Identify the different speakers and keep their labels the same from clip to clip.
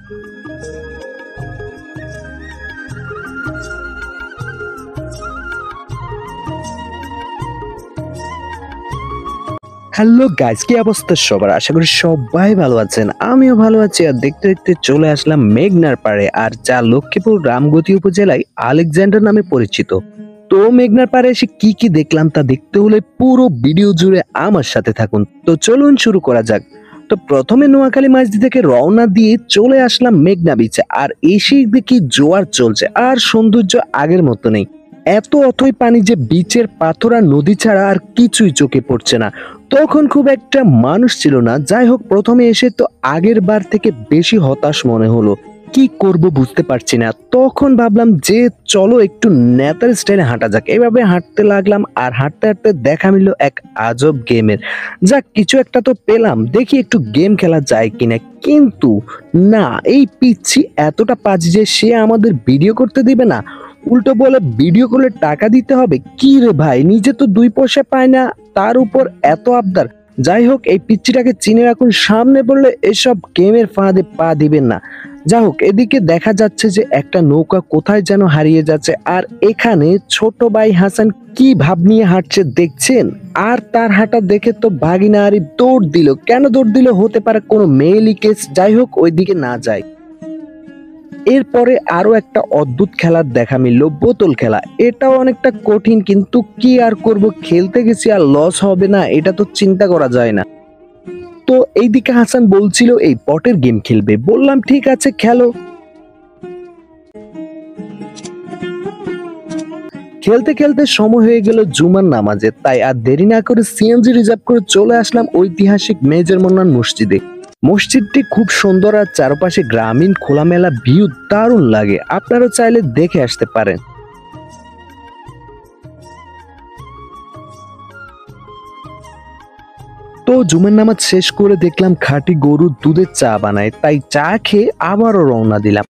Speaker 1: Hello guys, কি অবস্থা সবার? আশা করি সবাই ভালো আছেন। আমিও ভালো আছি। আর দেখতে দেখতে চলে আসলাম মেঘনার পাড়ে, আর যা লক্ষ্মীপুর রামগতি উপজেলায় আলেকজান্ডার নামে পরিচিত। তো মেঘনার পাড়ে এসে কি কি দেখলাম তা দেখতে হলে পুরো ভিডিও জুড়ে আমার সাথে থাকুন। তো চলুন শুরু করা যাক। তো প্রথমে নোয়াখালী মাঝদি থেকে রওনা দিয়ে চলে আসলাম মেঘনা বিচে, আর এসে দেখি জোয়ার চলছে, আর সৌন্দর্য আগের মতো নেই। এত অথই পানি যে বিচের পাথর আর নদী ছাড়া আর কিছুই চোখে পড়ছে না। তখন খুব একটা মানুষ ছিল না। যাই হোক, প্রথমে এসে তো আগের বার থেকে বেশি হতাশ মনে হলো। কি করব বুঝতে পারছি না। তখন ভাবলাম যে চলো একটু নেতার স্টাইলে হাঁটা যাক। এভাবে হাঁটতে লাগলাম, আর হাঁটতে হাঁটতে দেখা মিলল এক আজব গেমের। যাক, কিছু একটা তো পেলাম, দেখি একটু গেম খেলা যায় কিনা। কিন্তু না, এই পিচ্ছি এতটা পাজি যে সে আমাদের ভিডিও করতে দিবে না, উল্টো বলে ভিডিও করলে টাকা দিতে হবে। কি রে ভাই, নিজে তো 2 পয়সা পায় না, তার উপর এত আবদার। যাই হোক, এই পিচ্চিটাকে চিনে রাখুন, সামনে বললে এসব গেমের ফাঁদে পা দিবেন না। যাই হোক, এদিকে দেখা যাচ্ছে যে একটা নৌকা কোথায় যেন হারিয়ে যাচ্ছে, আর এখানে ছোট ভাই হাসান কি ভাব নিয়ে হাঁটছে দেখছেন। আর তার হাঁটা দেখে তো ভাগিনা আরিফ দৌড় দিল। কেন দৌড় দিল? হতে পারে কোনো মেয়েলি কেস। যাই হোক, ওইদিকে না যায়। এরপরে আরো একটা অদ্ভুত খেলার দেখা মিলল, বোতল খেলা। এটাও অনেকটা কঠিন, কিন্তু কি আর করব, খেলতে গেছি আর লস হবে না এটা তো চিন্তা করা যায় না। তো এইদিকে হাসান বলছিল এই পটের গেম খেলবে। বললাম ঠিক আছে, খেলো। খেলতে খেলতে সময় হয়ে গেল জুমার নামাজে, তাই আর দেরি না করে সিএনজি রিজার্ভ করে চলে আসলাম ঐতিহাসিক মেজর মোন্নান মসজিদে। মসজিদটি খুব সুন্দর, আর চারপাশে গ্রামীণ খোলামেলা ভিউ দারুণ লাগে। আপনারা চাইলে দেখে আসতে পারেন। তো জুমার নামাজ শেষ করে দেখলাম খাঁটি গরুর দুধের চা বানায়, তাই চা খেয়ে আবারও রওনা দিলাম।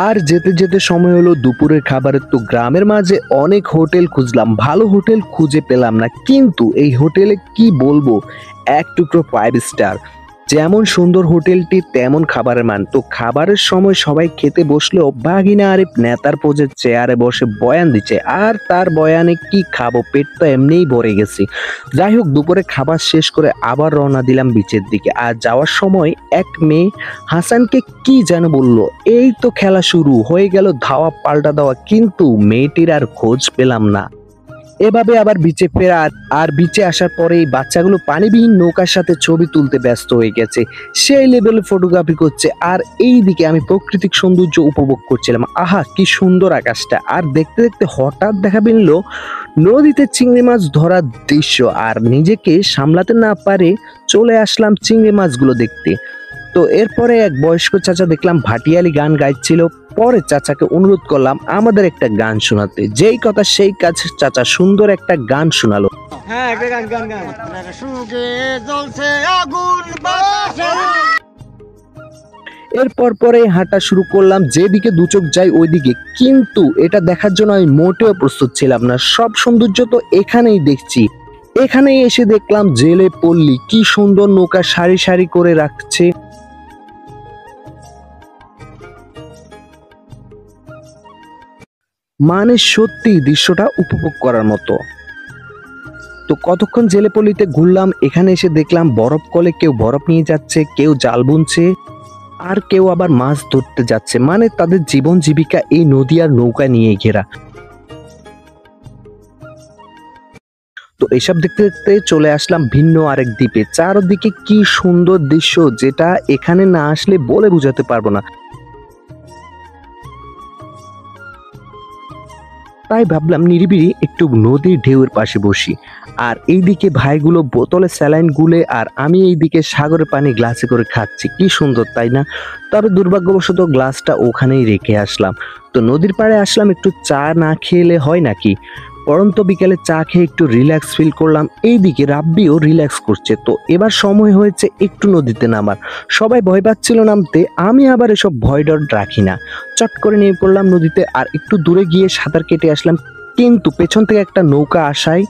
Speaker 1: আর যেতে যেতে সময় হলো দুপুরের খাবারের। তো গ্রামের মাঝে অনেক হোটেল খুঁজলাম, ভালো হোটেল খুঁজে পেলাম না। কিন্তু এই হোটেলে কি বলবো, এক টুকরো 5 স্টার। যেমন সুন্দর হোটেলটি তেমন খাবারের মান। তো খাবারের সময় সবাই খেতে বসলেও ভাগিনা আরিফ নেতার পোজে চেয়ারে বসে বয়ান দিচ্ছে, আর তার বয়ানে কি খাবো, পেট তো এমনিই ভরে গেছি। যাই হোক, দুপুরে খাবার শেষ করে আবার রওনা দিলাম বিচের দিকে। আর যাওয়ার সময় এক মেয়ে হাসানকে কি যেন বললো, এই তো খেলা শুরু হয়ে গেল, ধাওয়া পাল্টা দেওয়া। কিন্তু মেয়েটির আর খোঁজ পেলাম না। এভাবে আবার বিচে ফেরা, আর বিচে আসার পরে এই বাচ্চাগুলো পানিবিহীন নৌকার সাথে ছবি তুলতে ব্যস্ত হয়ে গেছে। সেই লেভেলে ফটোগ্রাফি করছে, আর এই দিকে আমি প্রাকৃতিক সৌন্দর্য উপভোগ করছিলাম। আহা, কি সুন্দর আকাশটা। আর দেখতে দেখতে হঠাৎ দেখা মিলল নদীতে চিংড়ি মাছ ধরার দৃশ্য, আর নিজেকে সামলাতে না পারে চলে আসলাম চিংড়ি মাছগুলো দেখতে। তো এরপরে এক বয়স্ক চাচা দেখলাম ভাটিয়ালি গান গাইছিল। পরে চাচাকে অনুরোধ করলাম আমাদের একটা গান শোনাতে। যেই কথা সেই কাজ, চাচা সুন্দর একটা গান শোনালো।
Speaker 2: হ্যাঁ, একটা গান গান গান সুখে জ্বলছে আগুন বাতাসে।
Speaker 1: এরপর পরে হাঁটা শুরু করলাম, যেদিকে দু চোখ যাই ওইদিকে। কিন্তু এটা দেখার জন্য আমি মোটেও প্রস্তুত ছিলাম না। সব সৌন্দর্য তো এখানেই দেখছি। এখানেই এসে দেখলাম জেলে পল্লী, কি সুন্দর নৌকা সারি সারি করে রাখছে। মানে সত্যি দৃশ্যটা উপভোগ করার মতো। তো কতক্ষণ জেলেপল্লিতে ঘুরলাম। এখানে এসে দেখলাম বরফ কলে কেউ বরফ নিয়ে যাচ্ছে, কেউ জাল বুনছে, আর কেউ আবার মাছ ধরতে যাচ্ছে। মানে তাদের জীবন জীবিকা এই নদী আর নৌকা নিয়ে ঘেরা। তো এসব দেখতে দেখতে চলে আসলাম ভিন্ন আরেক দ্বীপে। চারদিকে কি সুন্দর দৃশ্য, যেটা এখানে না আসলে বলে বোঝাতে পারবো না। তাই ভাবলাম নিরিবিলি একটু নদীর ঢেউয়ের পাশে বসি। আর এইদিকে ভাইগুলো বোতলে স্যালাইন গুলে, আর আমি এইদিকে সাগরের পানি গ্লাসে করে খাচ্ছি। কি সুন্দর, তাই না? তবে দুর্ভাগ্যবশত গ্লাসটা ওখানেই রেখে আসলাম। তো নদীর পাড়ে আসলাম, একটু চা না খেলে হয় নাকি। পরন্ত বিকেলে চা খেয়ে একটু রিল্যাক্স ফিল করলাম। এইদিকে রাব্বিও রিল্যাক্স করছে। তো এবার সময় হয়েছে একটু নদীতে নামার। সবাই ভয় পাচ্ছিল নামতে, আমি আবার এসব ভয় ডর রাখি না। চট করে নেমে পড়লাম নদীতে, আর একটু দূরে গিয়ে সাঁতার কেটে আসলাম। কিন্তু পেছন থেকে একটা নৌকা আসায়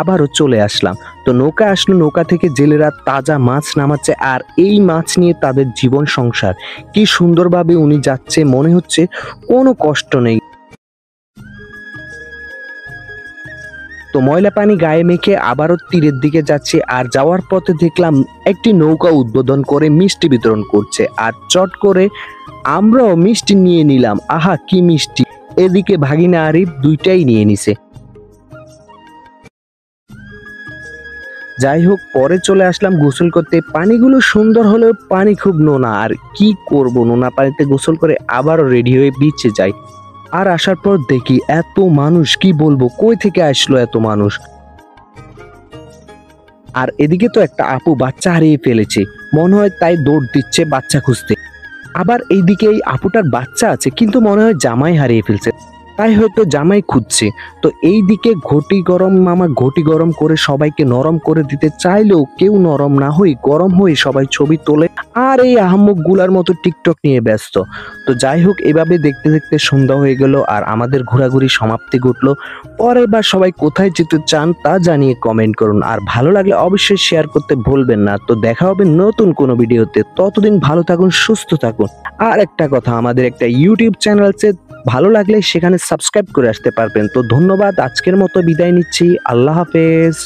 Speaker 1: আবারও চলে আসলাম। তো নৌকা আসলো, নৌকা থেকে জেলেরা তাজা মাছ নামাচ্ছে আর এই মাছ নিয়ে তাদের জীবন সংসার। কি সুন্দরভাবে উনি যাচ্ছে, মনে হচ্ছে কোনো কষ্ট নেই। তো ময়লা পানি গায়ে মেখে আবারও তীরের দিকে যাচ্ছি আর যাওয়ার পথে দেখলাম একটি নৌকা উদ্বোধন করে মিষ্টি বিতরণ করছে আর চট করে আমরাও মিষ্টি নিয়ে নিলাম। আহা কি মিষ্টি! এদিকে ভাগিনা আরিফ দুইটাই নিয়ে নিছে। যাই হোক, পরে চলে আসলাম গোসল করতে। পানিগুলো সুন্দর হলেও পানি খুব নোনা, আর কি করব, নোনা পানিতে গোসল করে আবারও রেডি হয়ে বিচে যাই। আর আসার পর দেখি এত মানুষ, কি বলবো, কই থেকে আসলো এত মানুষ। আর এদিকে তো একটা আপু বাচ্চা হারিয়ে ফেলেছে, মনে হয় তাই দৌড় দিচ্ছে বাচ্চা খুঁজতে। আবার এইদিকে এই আপুটার বাচ্চা আছে, কিন্তু মনে হয় জামাই হারিয়ে ফেলছে, তাই হয়তো জামাই খুঁজছে। তো এইদিকে ঘটি গরম মামা ঘটি গরম করে সবাইকে নরম করে দিতে চাইলেও কেউ নরম না হয়ে গরম হয়ে সবাই ছবি তোলে আর এই আহাম্মক গুলার মতো টিকটক নিয়ে ব্যস্ত। তো যাই হোক, এভাবে দেখতে দেখতে সন্ধ্যা হয়ে গেল আর আমাদের ঘোরাঘুরি সমাপ্তি ঘটলো। পরের বার সবাই কোথায় যেতে চান তা জানিয়ে কমেন্ট করুন, আর ভালো লাগলে অবশ্যই শেয়ার করতে ভুলবেন না। তো দেখা হবে নতুন কোনো ভিডিওতে, ততদিন ভালো থাকুন, সুস্থ থাকুন। আর একটা কথা, আমাদের একটা ইউটিউব চ্যানেল আছে, ভালো লাগলে সেখানে সাবস্ক্রাইব করে আসতে পারবেন। তো ধন্যবাদ, আজকের মতো বিদায় নিচ্ছি, আল্লাহ হাফেজ।